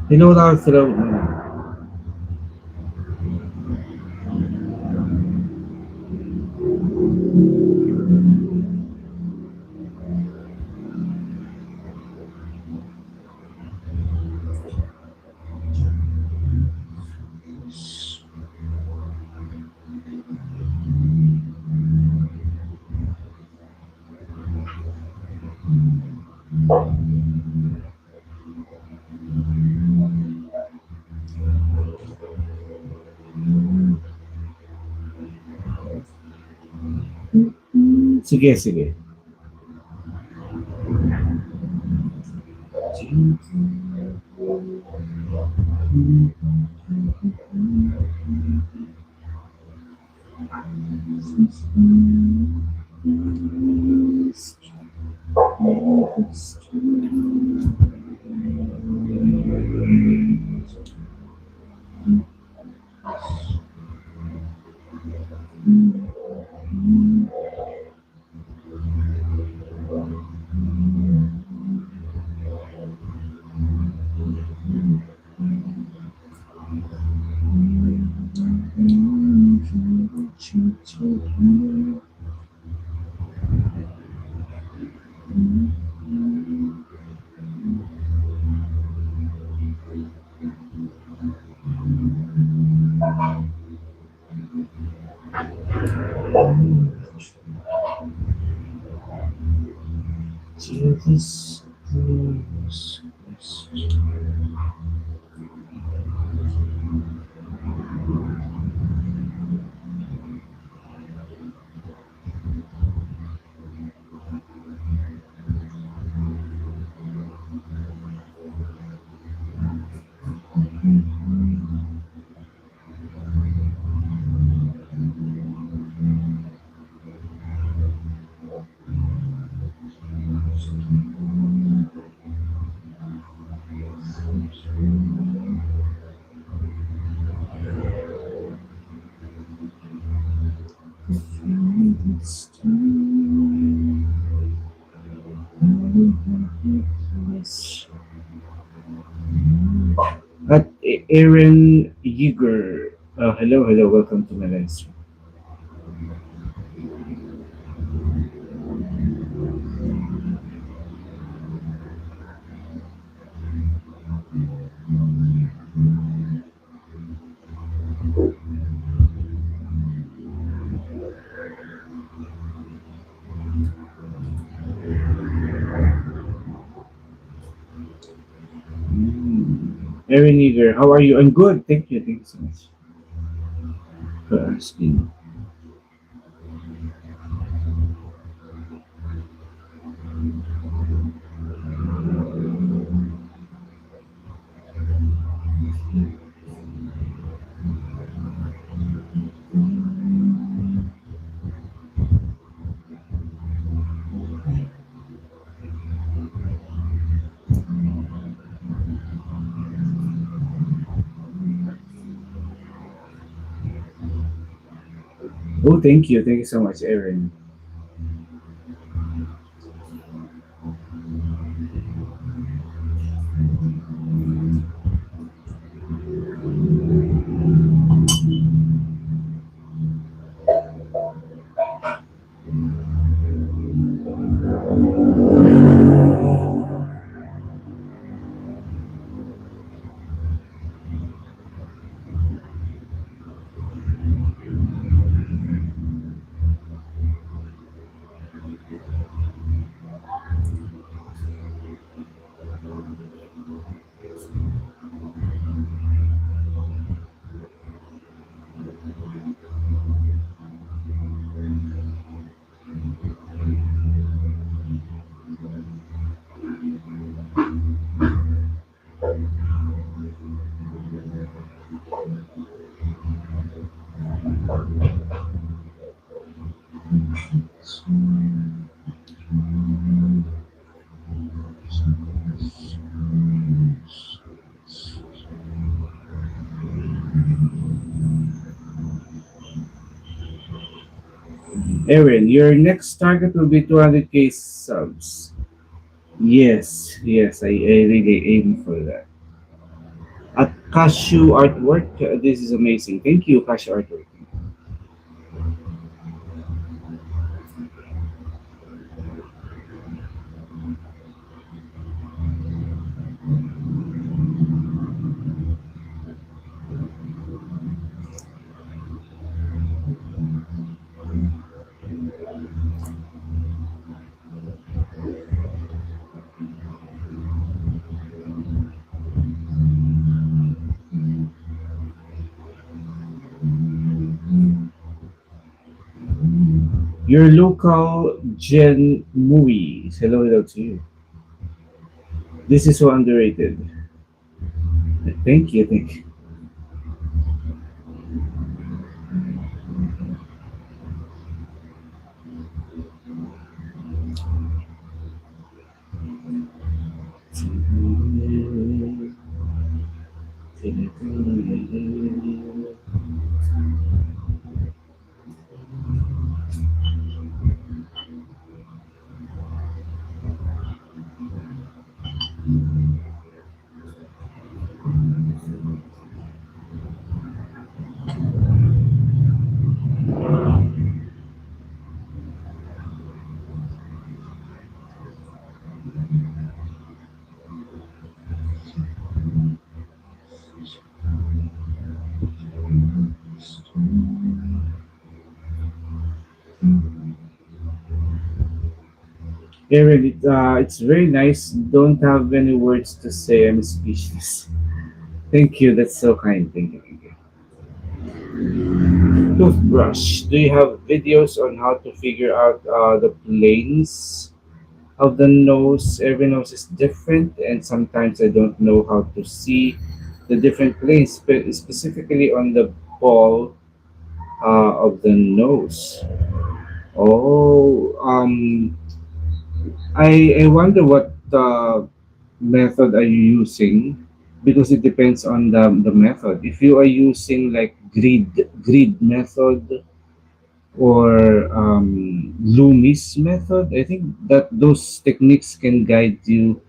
Tinulaw sila. Sige, sige. Jesus. At Aaron Yeager. Hello, hello. Welcome to my live stream. Aaron Yeager, how are you? I'm good. Thank you. Thank you so much for asking. Oh, thank you. Thank you so much, Aaron. Aaron, your next target will be 200k subs. Yes, yes, I really aim for that. At Cashew Artwork, this is amazing. Thank you, Cashew Artwork. Your local Gen movie. Hello, hello to you. This is so underrated. Thank you, thank you. Aaron, it's very nice. Don't have any words to say. I'm speechless. Thank you. That's so kind. Thank you. Thank you. Toothbrush. Do you have videos on how to figure out the planes of the nose? Every nose is different, and sometimes I don't know how to see the different planes, specifically on the ball of the nose. Oh, I wonder what method are you using because it depends on the method. If you are using like grid method or Loomis method, I think that those techniques can guide you,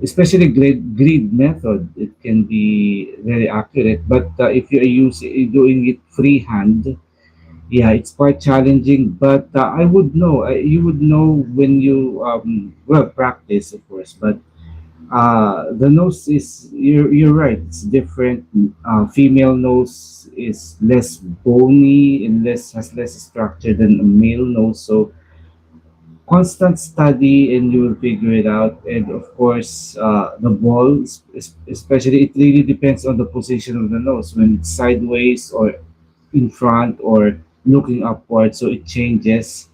especially grid method. It can be very accurate. But if you are using doing it freehand, yeah, it's quite challenging. But I would know. You would know when you well practice, of course. But the nose is you're right. It's different. Female nose is less bony and less has less structure than a male nose. So constant study and you will figure it out. And of course, the ball, especially, it really depends on the position of the nose. When it's sideways or in front or looking upward, so it changes.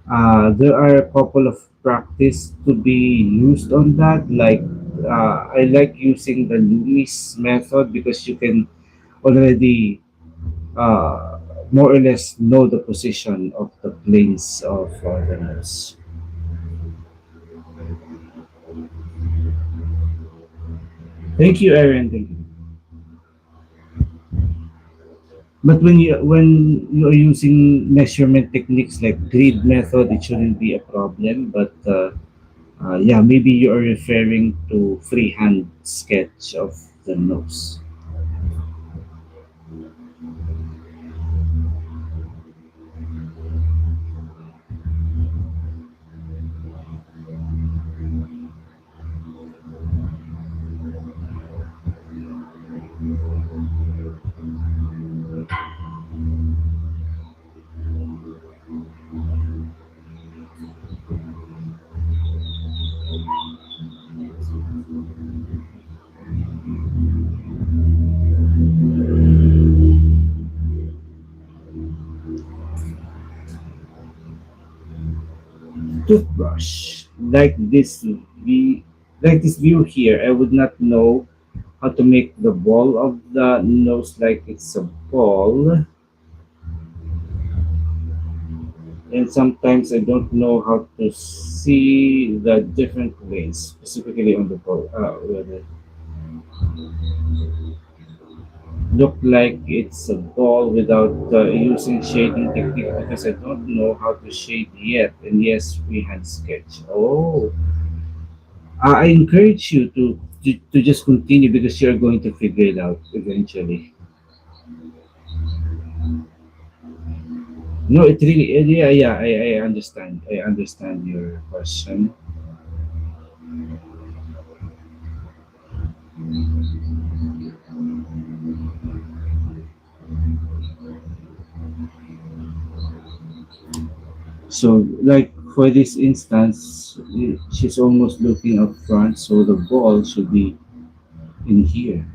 There are a couple of practice to be used on that. Like I like using the Loomis method because you can already uh, more or less know the position of the planes of the nose. Thank you, Aaron. Thank you. But when you are using measurement techniques like grid method, it shouldn't be a problem. But yeah, maybe you are referring to freehand sketch of the nose. Toothbrush like this V, like this view here, I would not know how to make the ball of the nose like it's a ball, and sometimes I don't know how to see the different ways, specifically on the ball, whether look like it's a ball without using shading technique because I don't know how to shade yet. And yes, freehand sketch. Oh, I encourage you to just continue because you're going to figure it out eventually. No, it really, yeah, yeah, I understand. I understand your question. So, like for this instance, she's almost looking up front, so the ball should be in here,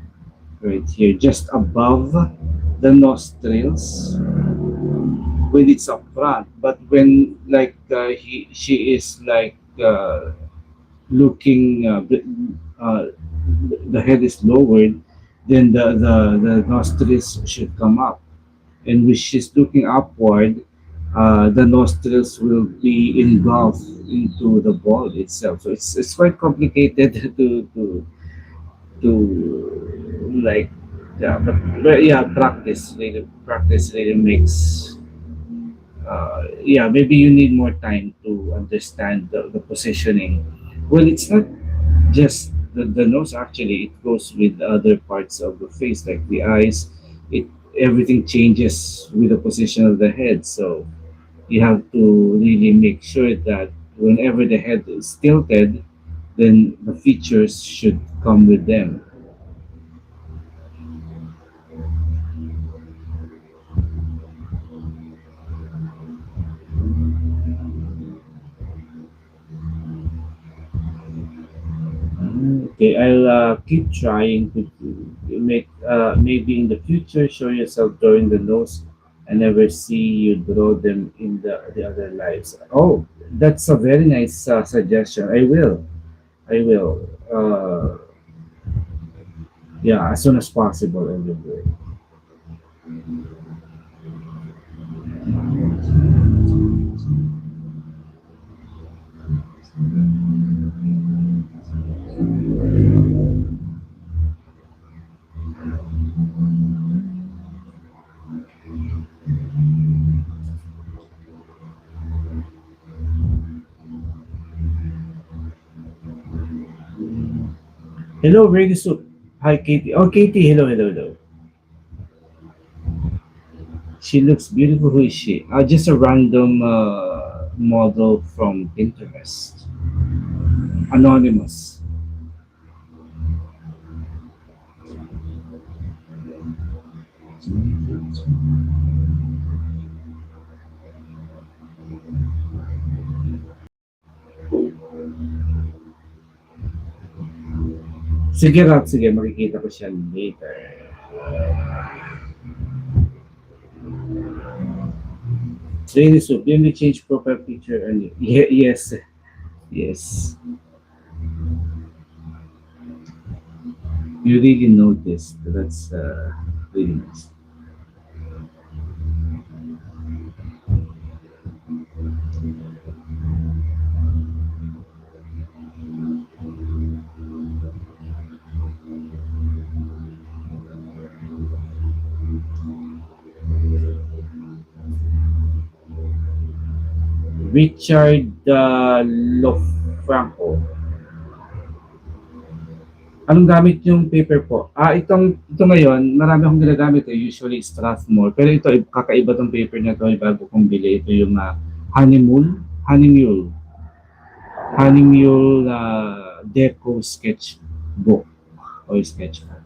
right here, just above the nostrils when it's up front. But when like she is like looking, the head is lowered, then the nostrils should come up. And when she's looking upward, the nostrils will be engulfed into the ball itself. So it's quite complicated to like, yeah, but yeah, practice really makes, yeah, maybe you need more time to understand the positioning. Well, it's not just the nose, actually it goes with other parts of the face like the eyes. It Everything changes with the position of the head, so you have to really make sure that whenever the head is tilted, then the features should come with them. Okay, I'll keep trying to make, maybe in the future show yourself drawing the nose. I never see you draw them in the other lives. Oh, that's a very nice suggestion. I will. I will. Yeah, as soon as possible, I will do it. Hello, Reggae Soup. Hi, Katie. Oh, Katie. Hello, hello, hello. She looks beautiful. Who is she? Just a random model from Pinterest. Anonymous. Sige, Rob. Sige, makikita ko siya later. Really soup. Let me change profile picture and yes, yes. You really noticed. That's really nice. Richard Lofranco. Anong gamit yung paper po? Ito ngayon, marami akong ginagamit eh, usually Strathmore. Pero ito, kakaiba tong paper na to, bago kong bili. Ito yung Honeymule, Honeymule Deco Sketch Book o Sketch Book.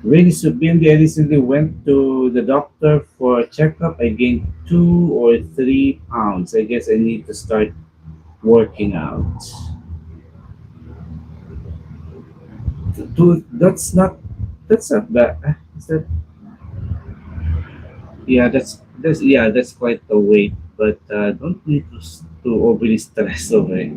Really, Subindi, I recently went to the doctor for a checkup. I gained 2 or 3 pounds. I guess I need to start working out. That's not bad. Is that, yeah, that's quite a weight, but don't need to overly stress over it.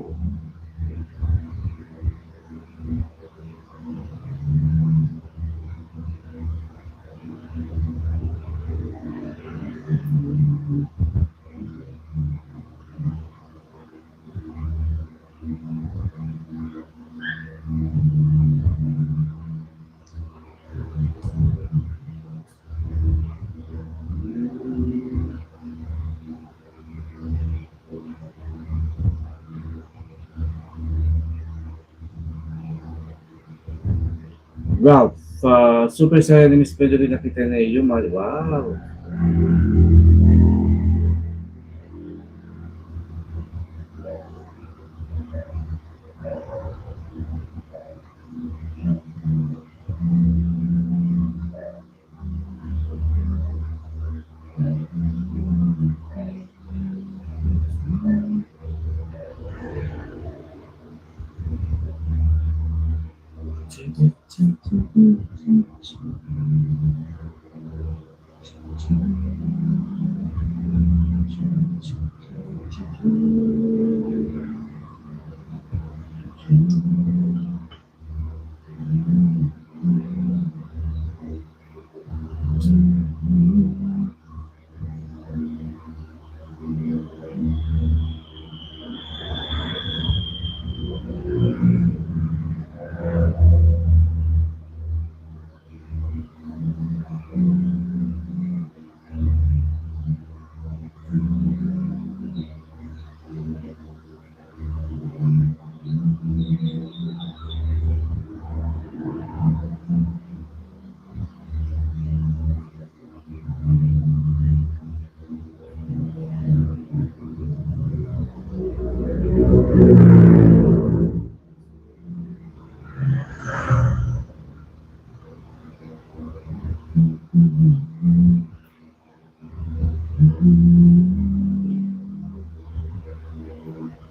Ralph, super saya ni Miss Pedro rin nakita na yung wow.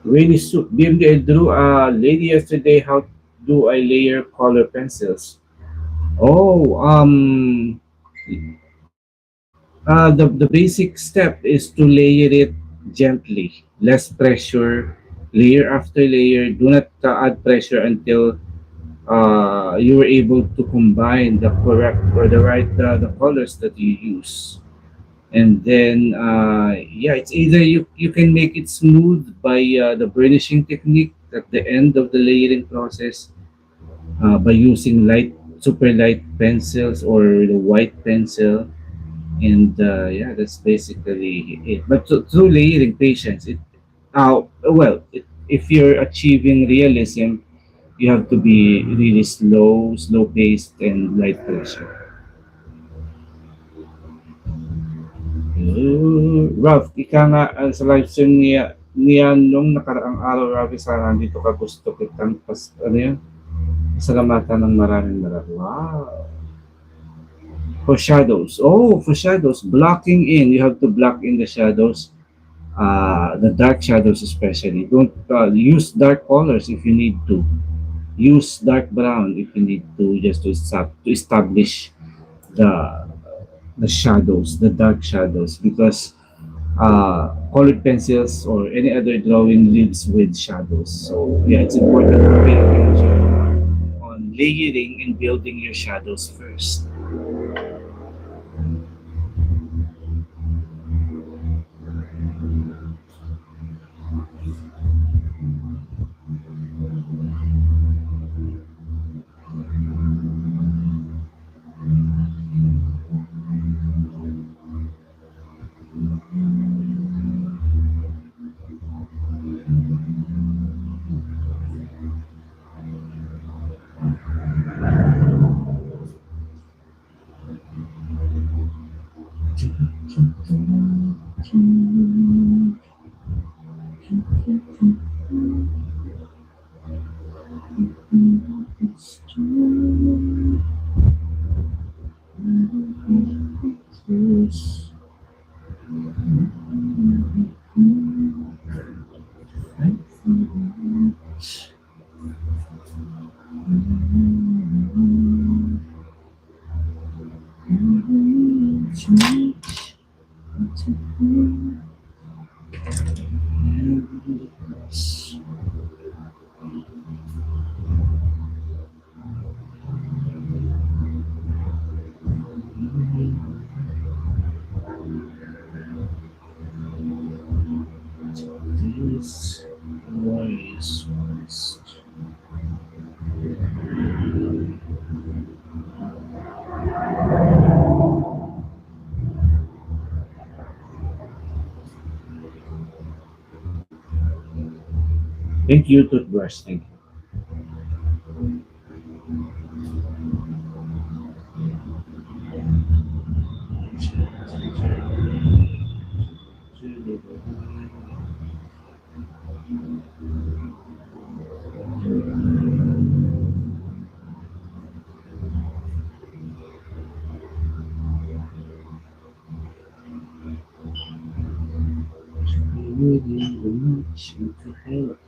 Really soup. BMD, I drew a lady yesterday. How do I layer color pencils? Oh, the basic step is to layer it gently, less pressure, layer after layer. Do not add pressure until you were able to combine the correct or the right the colors that you use. And then yeah, it's either you can make it smooth by the burnishing technique at the end of the layering process, by using super light pencils or the white pencil. And yeah, that's basically it. But through layering patience, if you're achieving realism, you have to be really slow paced and light pressure. Ralph, ika nga sa live stream niya nung nakaraang araw, Ravi, sana nandito ka, gusto kitang ano yan, pasalamatan ng maraming maraming. Wow. For shadows. Oh, for shadows. Blocking in. You have to block in the shadows. The dark shadows especially. Don't use dark colors if you need to. Use dark brown if you need to, just to establish the shadows, the dark shadows, because colored pencils or any other drawing lives with shadows. So yeah, it's important to pay attention on layering and building your shadows first. This voice was. Thank you, toothbrush. Thank you. Really want you to help.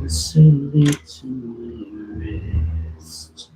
Send it to my wrist.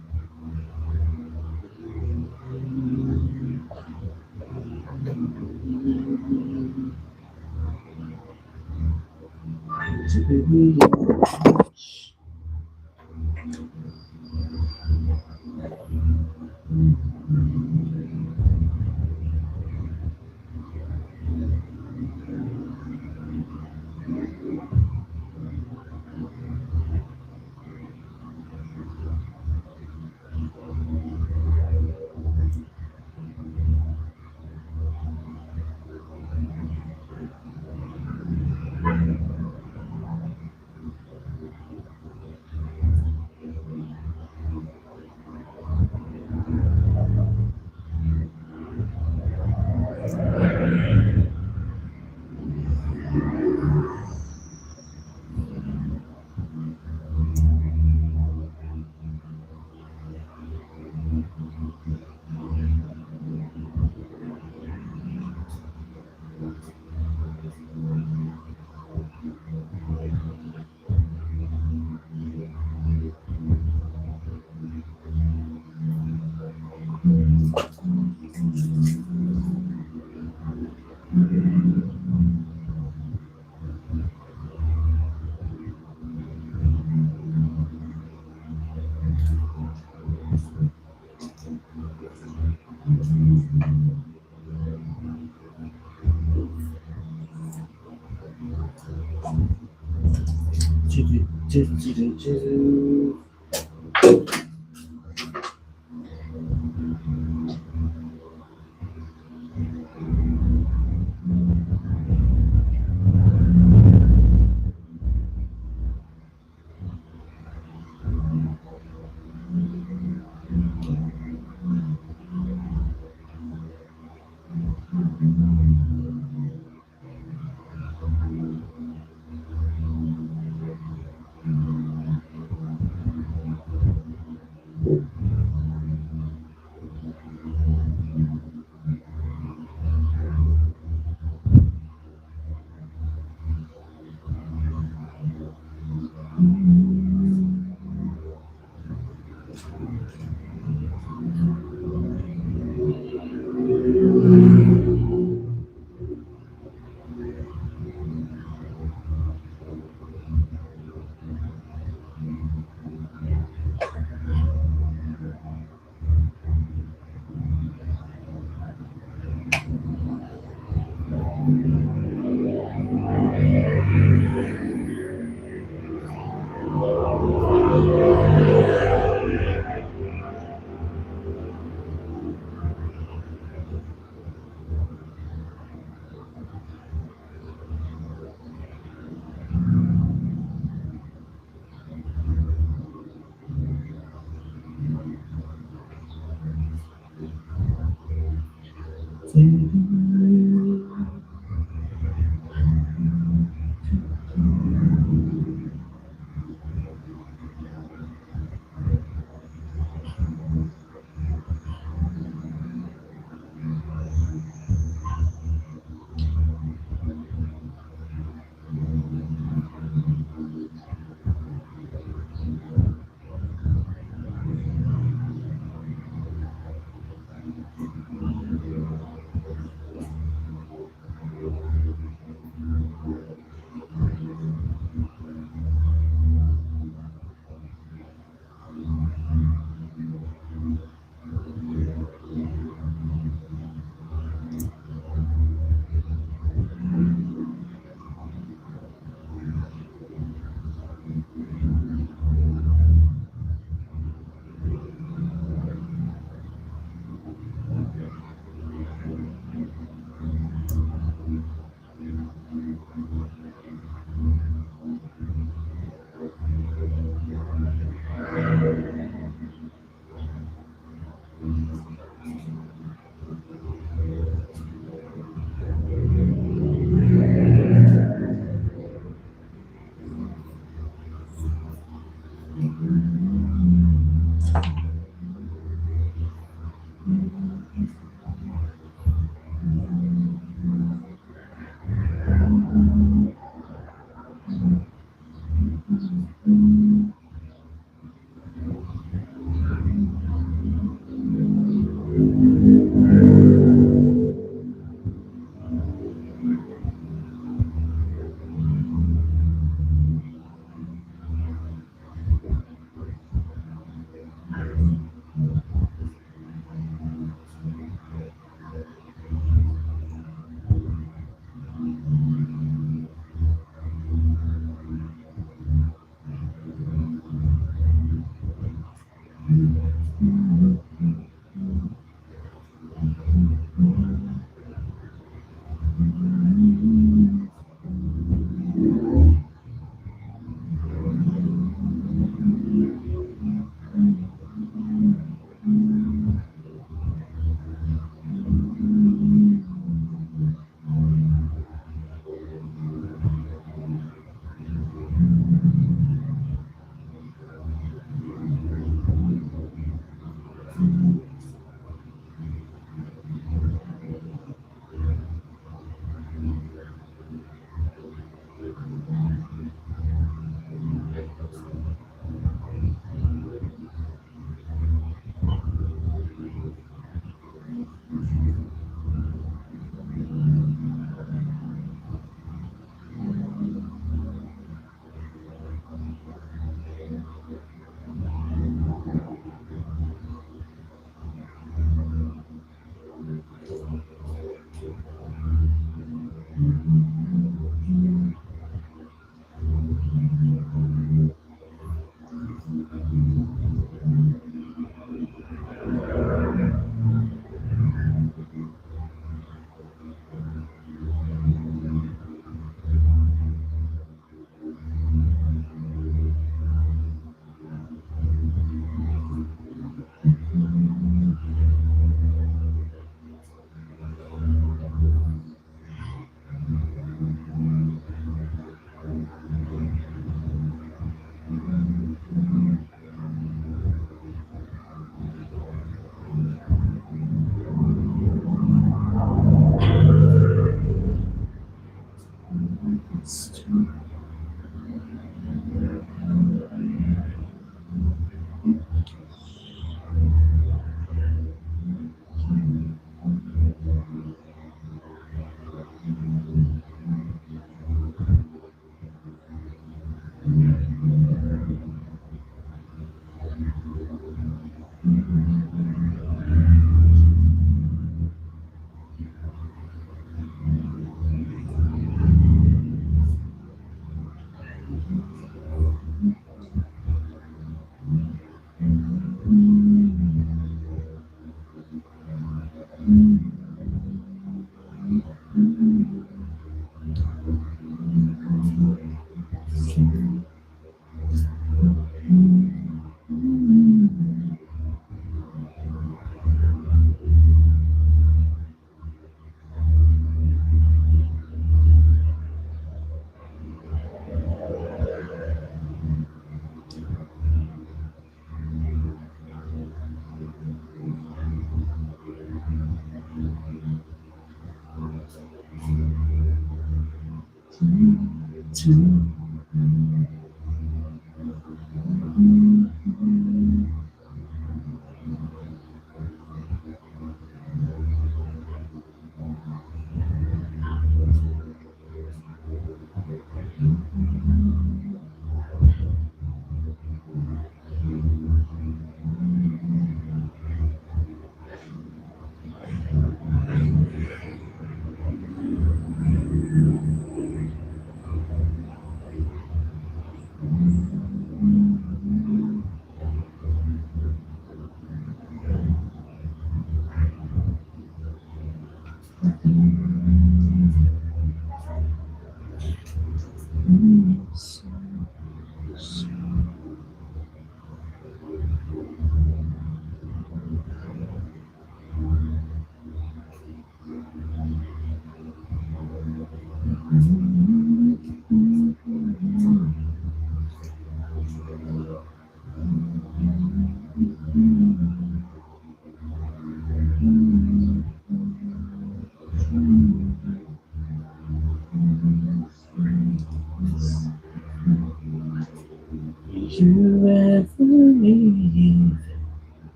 You ever leave?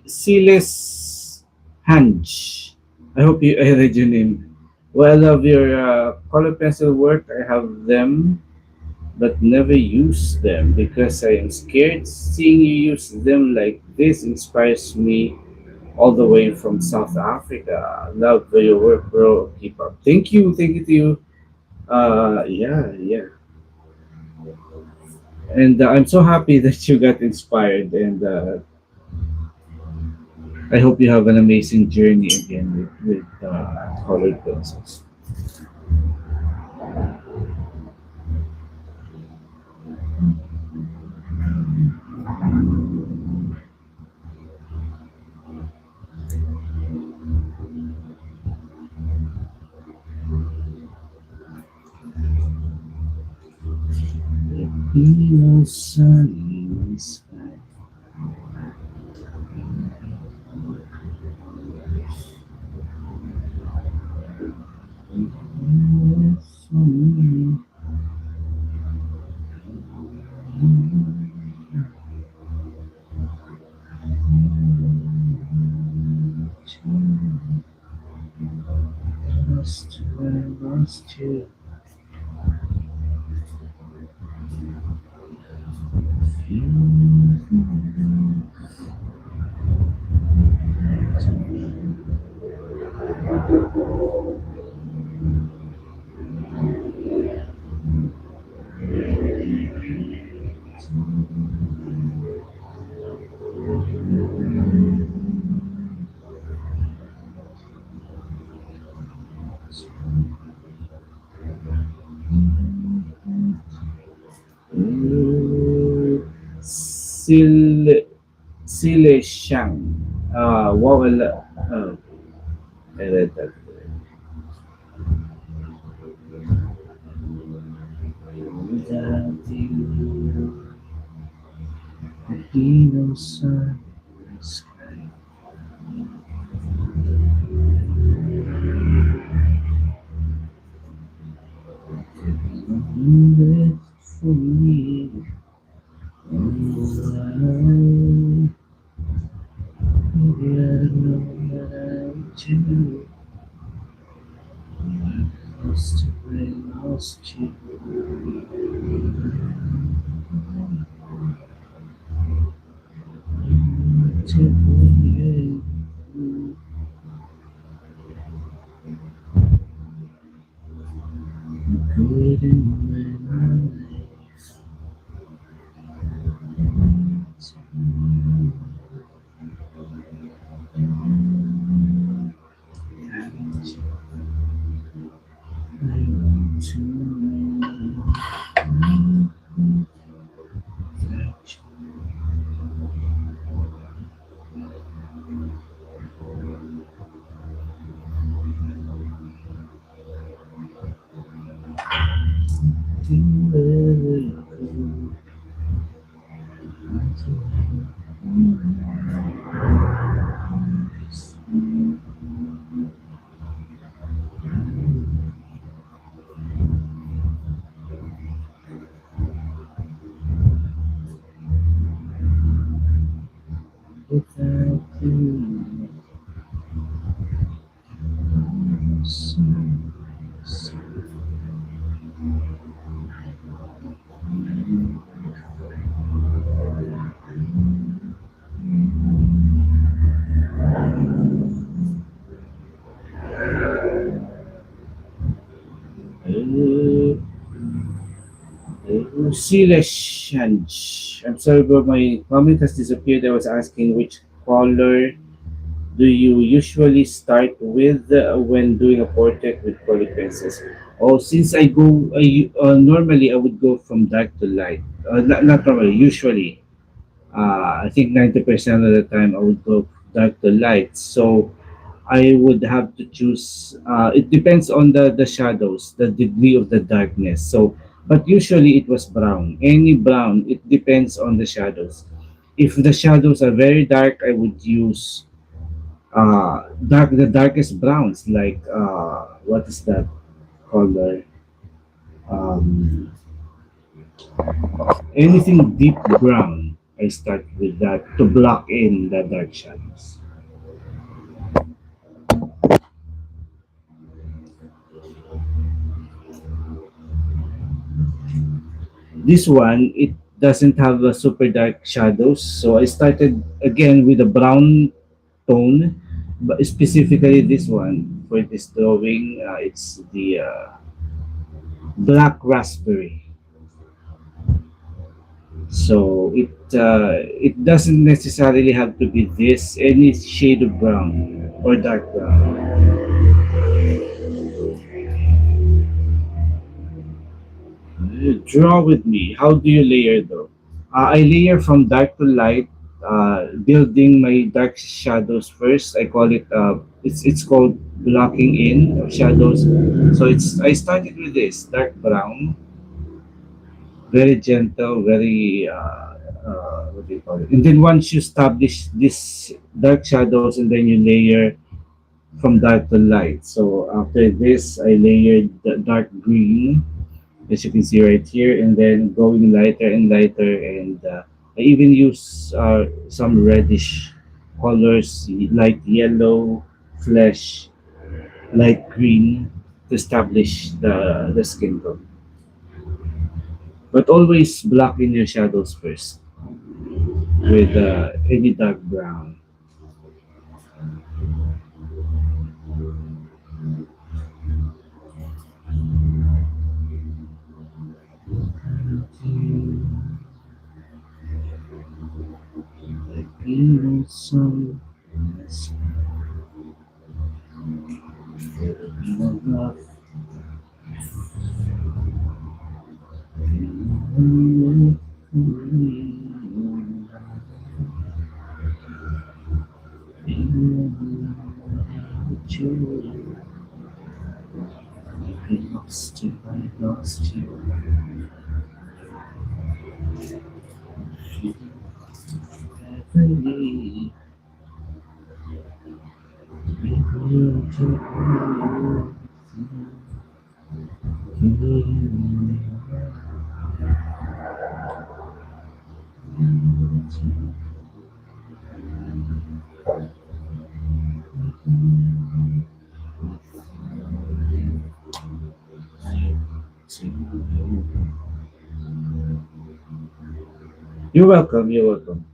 Silas Hanj. I hope I read your name. Well, I love your color pencil work. I have them. but never use them because I am scared. Seeing you use them like this inspires me all the way from South Africa. Love your work, bro. Keep up. Thank you to you. Yeah, yeah. And I'm so happy that you got inspired, and I hope you have an amazing journey again with colored pencils. Feel sunny sky. Lost you. Sil Sile Shang. Wawala. I read that. Without you, there'd be no sun in the sky. Nothing left for me. Oh, maybe I know what I would do. Lost you, lost you. Took me, good in my life. I want to know that you will without you. So, so, Silashanj. I'm sorry, but my comment has disappeared. I was asking which color do you usually start with when doing a portrait with colored pencils? Oh, since normally I would go from dark to light. Not normally, usually. I think 90% of the time I would go dark to light. So I would have to choose. It depends on the shadows, the degree of the darkness. So, but usually it was brown. Any brown. It depends on the shadows. If the shadows are very dark, I would use the darkest browns. Like what is that color? Um, Anything deep brown. I start with that to block in the dark shadows. This one, it doesn't have a super dark shadows, so I started again with a brown tone, but specifically this one for this drawing, it's the black raspberry. So it doesn't necessarily have to be this, any shade of brown or dark brown. Draw with me. How do you layer though? I layer from dark to light, building my dark shadows first. I call it it's called blocking in of shadows. So it's I started with this dark brown, very gentle, very what do you call it? And then once you establish this dark shadows, and then you layer from dark to light. So after this, I layered the dark green, as you can see right here, and then going lighter and lighter, and I even use some reddish colors, light yellow, flesh, light green, to establish the skin tone. But always block in your shadows first with any dark brown. I lost you, I lost you. Heavily, You're welcome. You're welcome.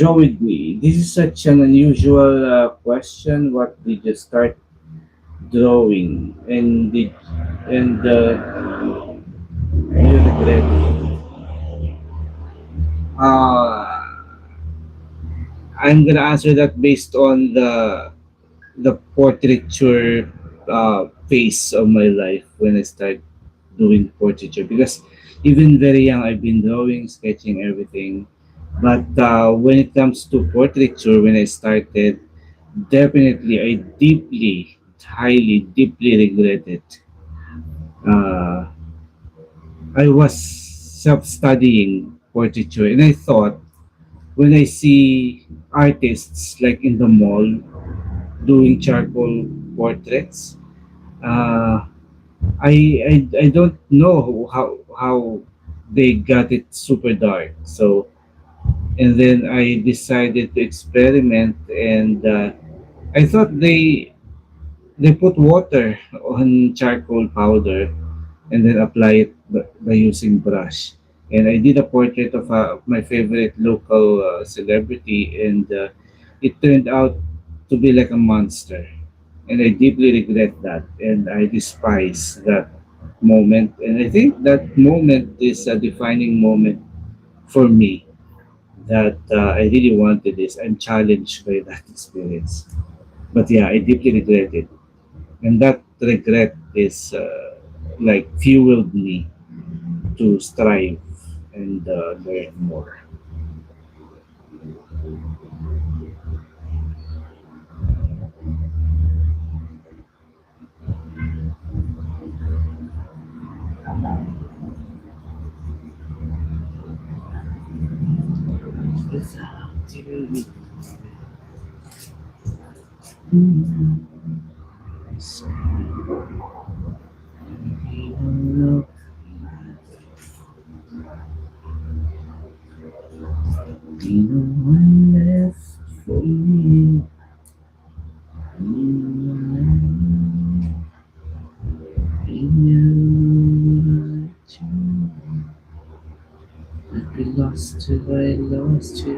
Draw with me. This is such an unusual question. What did you start drawing, and you regret it? I'm gonna answer that based on the portraiture phase of my life when I started doing portraiture, because even very young I've been drawing, sketching, everything. But when it comes to portraiture, when I started, definitely I deeply, highly, deeply regret it. Uh, I was self-studying portraiture, and I thought when I see artists like in the mall doing charcoal portraits, uh, I don't know how they got it super dark. So and then I decided to experiment, and I thought they put water on charcoal powder and then apply it by using brush. And I did a portrait of my favorite local celebrity, and it turned out to be like a monster. And I deeply regret that, and I despise that moment. And I think that moment is a defining moment for me, that I really wanted this. I'm challenged by that experience. But yeah, I deeply regret it. And that regret is like fueled me to strive and learn more. Without you, no, no one left for me. You, I'd be lost if I lost you.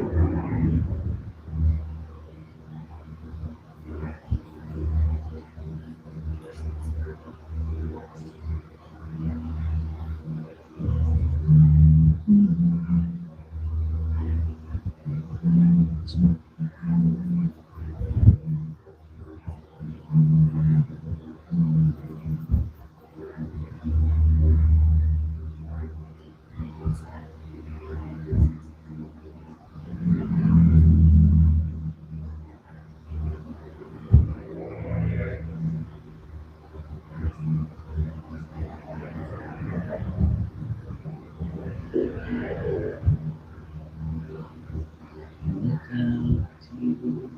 Without you,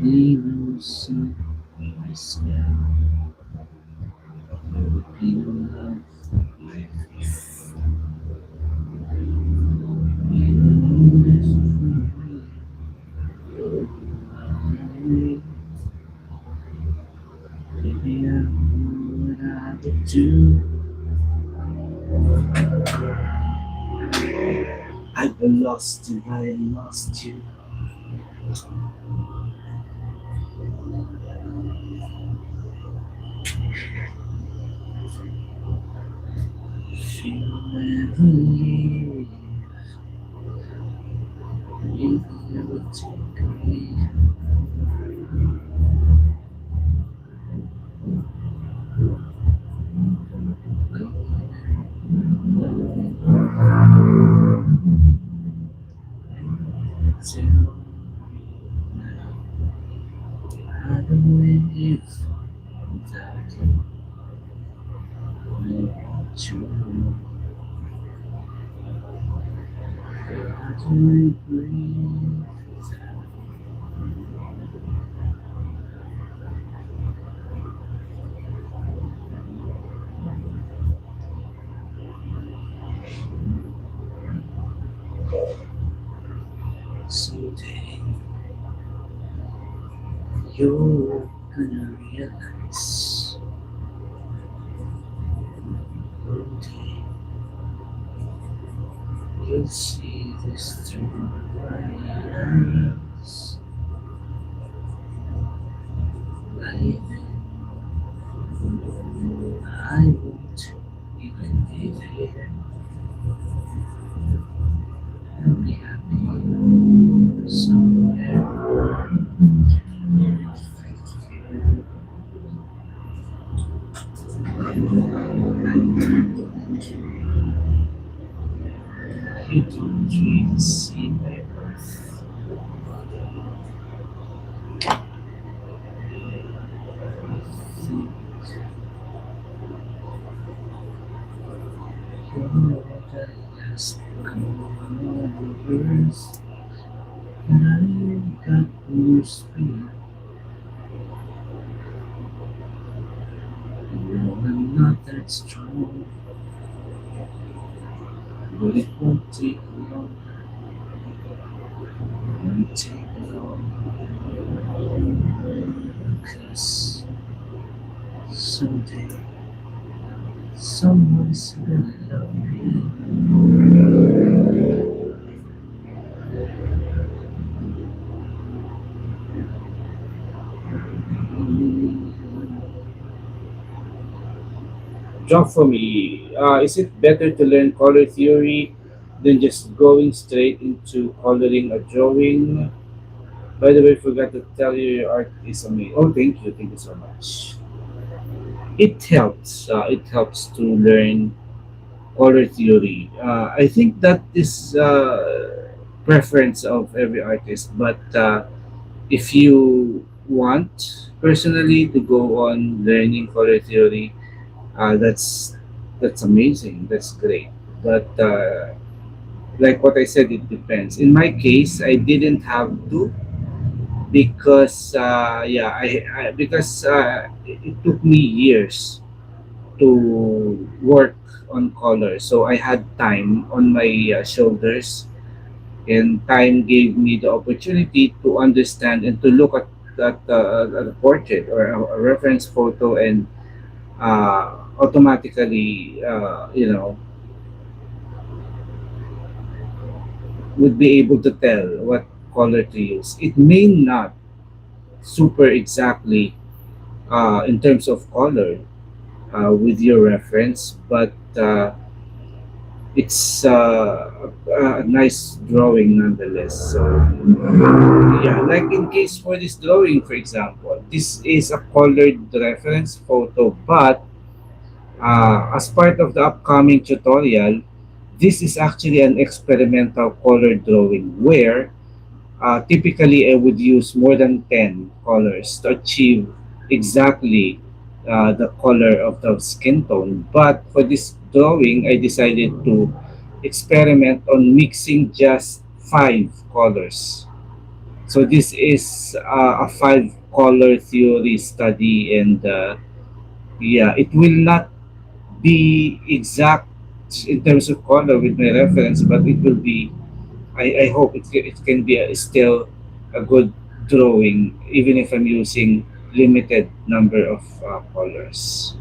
we will soon miss now. There would be no love like this. You Maybe I know what I would do. I'd be lost if I lost you. If you ever leave, you never take me. Tell how to live without you. Without you, how do I breathe without you? Someday you're gonna realize. One day you're will see this through my eyes. Baby, I won't even be there. I'll be happy somewhere. You don't really see my worth. Think you're the last colors, and I got news for you. No, I'm not that strong, but it won't take long. Won't take long, 'cause someday someone's gonna love me. John, for me, is it better to learn color theory than just going straight into coloring a drawing? By the way, forgot to tell you your art is amazing. Oh, thank you so much. It helps. It helps to learn color theory. I think that is preference of every artist. But if you want personally to go on learning color theory, that's amazing. That's great. But like what I said, it depends. In my case, I didn't have to because yeah, because it took me years to work on color, so I had time on my shoulders, and time gave me the opportunity to understand and to look at a portrait or a reference photo and automatically would be able to tell what color to use. It may not super exactly in terms of color with your reference, but it's a nice drawing nonetheless. So yeah, like in case for this drawing, for example, this is a colored reference photo, but as part of the upcoming tutorial, this is actually an experimental color drawing where typically I would use more than 10 colors to achieve exactly the color of the skin tone. But for this drawing, I decided to experiment on mixing just 5 colors. So this is a 5 color theory study, and yeah, it will not be exact in terms of color with my reference, but it will be. I hope it can be still a good drawing, even if I'm using limited number of colors.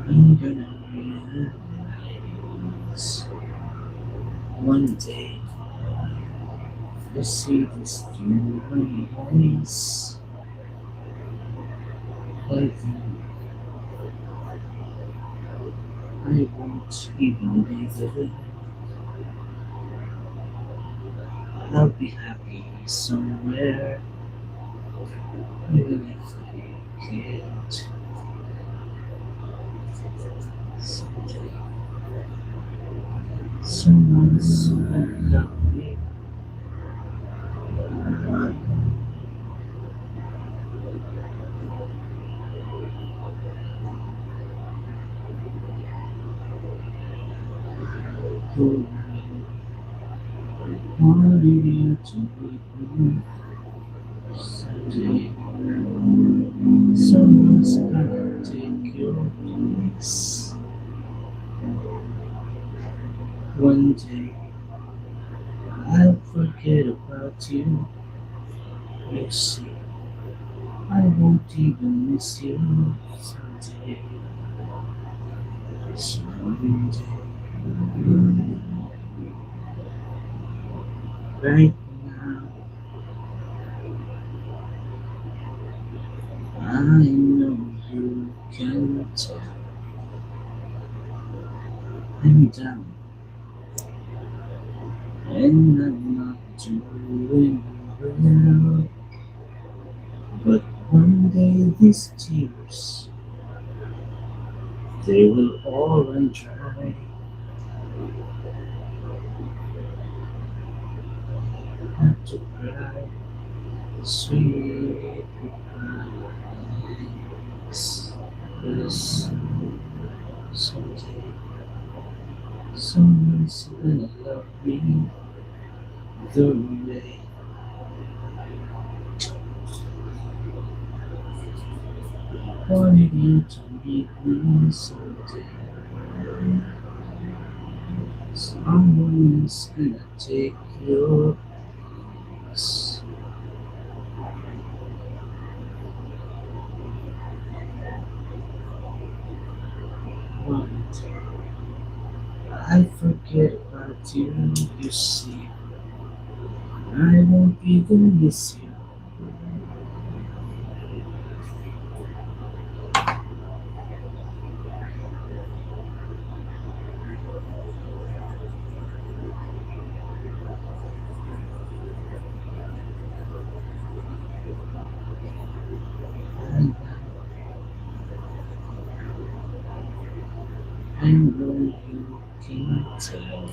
I'm gonna realize one day I see this through my eyes. I think I won't even be there. I'll be happy somewhere, even if I can't. Someday, someone's gonna love me. Who Wanted you to meet me someday. Someone's gonna take your place. One day I'll forget about you. You see, I won't even miss you someday. Someday. Right now, I know you can tell I'm down and I'm not doing well. But one day these tears, they will all run dry. Have to cry, sweet goodbyes. Yes, someday someone's gonna love me the way. Wanted you to meet me someday. Someone's gonna take your place. One day I forget about you, you see. I won't even miss you. And I know you can tell.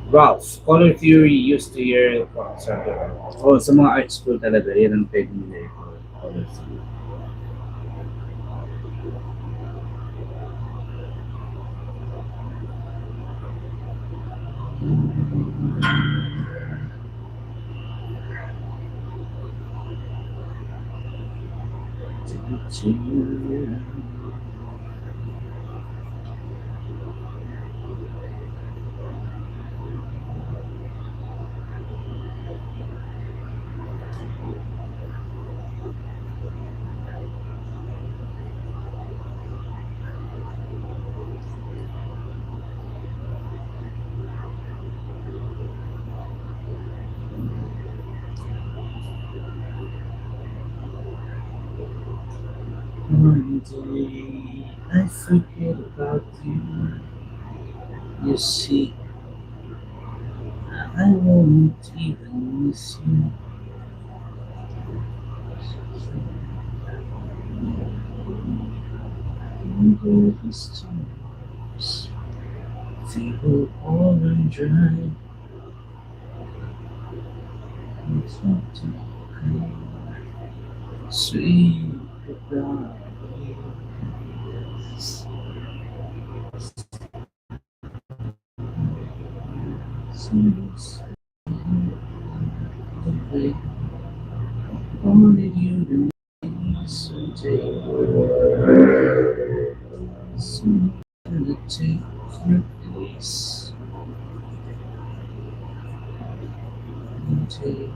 Ralph, color theory used to hear sabi ko. Oh, sa mga art school talaga, yan ang pwede nila color theory. One day I forget about you. You see, I won't even miss you. One day these tears, they will all run dry. It's not too sweet goodbye. Seems the way I wanted you to be someday. Someone to take your place. One day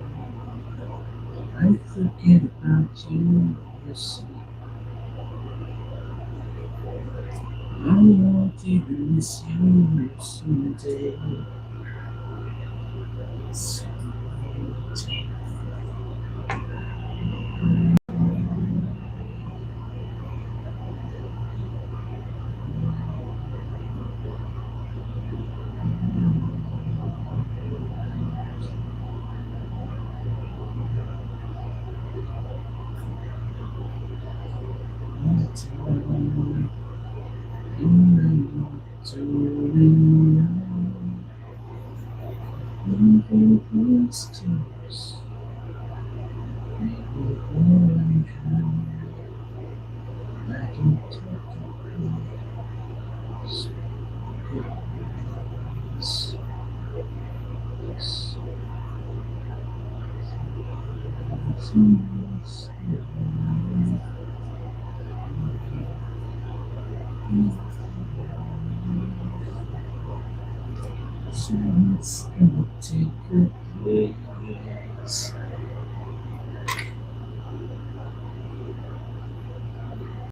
I forget about you. You see, I won't even miss you someday. Someday. One time, and I'm not doing now. One day these tears, they will all run dry. I can take your place. So let's take a break, guys.